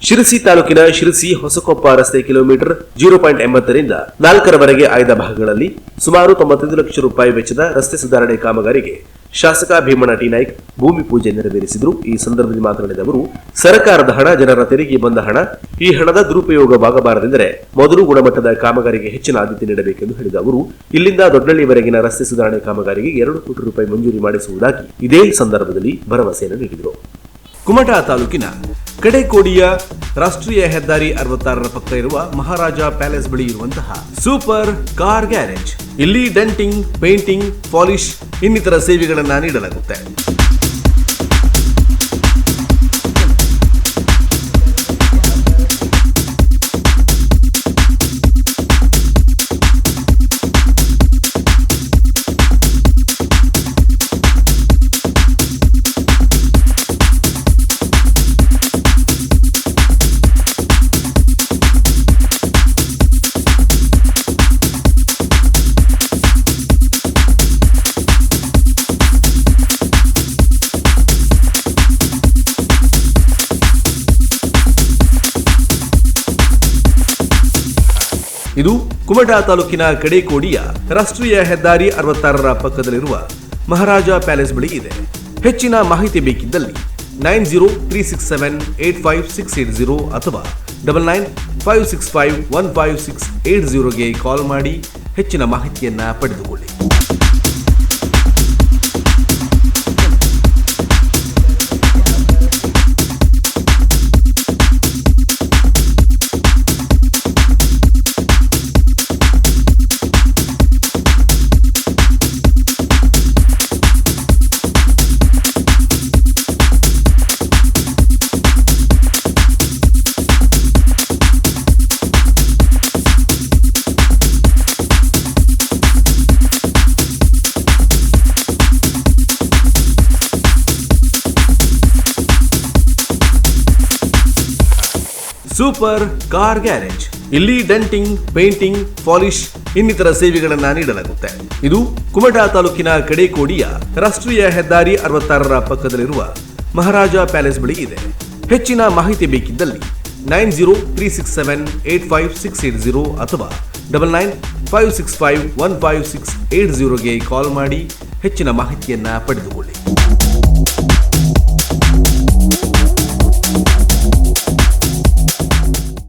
ಶಿರಸಿ ತಾಲೂಕಿನ ಶಿರಸಿ ಹೊಸಕೊಪ್ಪ ರಸ್ತೆ ಕಿಲೋಮೀಟರ್ 0.80ರಿಂದ 4ರವರೆಗೆ ಆಯ್ದ ಭಾಗಗಳಲ್ಲಿ ಸುಮಾರು 95 ಲಕ್ಷ ರೂಪಾಯಿ ವೆಚ್ಚದ ರಸ್ತೆ ಸುಧಾರಣೆ ಕಾಮಗಾರಿಗೆ ಶಾಸಕ ಭೀಮಣ್ಣ ಟಿ ನಾಯ್ಕ್ ಭೂಮಿ ಪೂಜೆ ನೆರವೇರಿಸಿದರು. ಈ ಸಂದರ್ಭದಲ್ಲಿ ಮಾತನಾಡಿದ ಅವರು, ಸರ್ಕಾರದ ಹಣ ಜನರ ತೆರಿಗೆ ಬಂದ ಹಣ, ಈ ಹಣದ ದುರುಪಯೋಗವಾಗಬಾರದೆಂದರೆ ಮೊದಲು ಗುಣಮಟ್ಟದ ಕಾಮಗಾರಿಗೆ ಹೆಚ್ಚಿನ ಆದ್ಯತೆ ನೀಡಬೇಕೆಂದು ಹೇಳಿದ ಅವರು, ಇಲ್ಲಿಂದ ದೊಡ್ಡಳ್ಳಿವರೆಗಿನ ರಸ್ತೆ ಸುಧಾರಣೆ ಕಾಮಗಾರಿಗೆ 2 ಕೋಟಿ ರೂಪಾಯಿ ಮಂಜೂರಿ ಮಾಡಿಸುವುದಾಗಿ ಇದೇ ಸಂದರ್ಭದಲ್ಲಿ ಭರವಸೆಯನ್ನು ನೀಡಿದರು. ಕುಮಟಾ ತಾಲೂಕಿನ ಕಡೆಕೋಡಿಯ ರಾಷ್ಟ್ರೀಯ ಹೆದ್ದಾರಿ 66ರ ಪಕ್ಕ ಇರುವ ಮಹಾರಾಜ ಪ್ಯಾಲೇಸ್ ಬಳಿ ಇರುವಂತಹ ಸೂಪರ್ ಕಾರ್ ಗ್ಯಾರೇಜ್. ಇಲ್ಲಿ ಡೆಂಟಿಂಗ್, ಪೇಂಟಿಂಗ್, ಪಾಲಿಶ್ ಇನ್ನಿತರ ಸೇವೆಗಳನ್ನು ನೀಡಲಾಗುತ್ತೆ. ಇದು ಕುಮಟಾ ತಾಲೂಕಿನ ಕಡೆಕೋಡಿಯ ರಾಷ್ಟ್ರೀಯ ಹೆದ್ದಾರಿ 66ರ ಪಕ್ಕದಲ್ಲಿರುವ ಮಹಾರಾಜ ಪ್ಯಾಲೇಸ್ ಬಳಿ ಇದೆ. ಹೆಚ್ಚಿನ ಮಾಹಿತಿ ಬೇಕಿದ್ದಲ್ಲಿ 9036785680 ಅಥವಾ 9956515680ಗೆ ಕಾಲ್ ಮಾಡಿ ಹೆಚ್ಚಿನ ಮಾಹಿತಿಯನ್ನ ಪಡೆದುಕೊಳ್ಳಿ. Super car garage. ಇಲ್ಲಿ ಡೆಂಟಿಂಗ್, ಪೇಂಟಿಂಗ್, ಪಾಲಿಶ್ ಇನ್ನಿತರ ಸೇವೆಗಳನ್ನು ನೀಡಲಾಗುತ್ತೆ. ಇದು ಕುಮಟಾ ತಾಲೂಕಿನ ಕಡೆಕೋಡಿಯ ರಾಷ್ಟ್ರೀಯ ಹೆದ್ದಾರಿ 66ರ ಪಕ್ಕದಲ್ಲಿರುವ ಮಹಾರಾಜ ಪ್ಯಾಲೇಸ್ ಬಳಿ ಇದೆ. ಹೆಚ್ಚಿನ ಮಾಹಿತಿ ಬೇಕಿದ್ದಲ್ಲಿ 9036785680 ಅಥವಾ 9956515680ಗೆ ಕಾಲ್ ಮಾಡಿ ಹೆಚ್ಚಿನ ಮಾಹಿತಿಯನ್ನ ಪಡೆದುಕೊಳ್ಳಿ.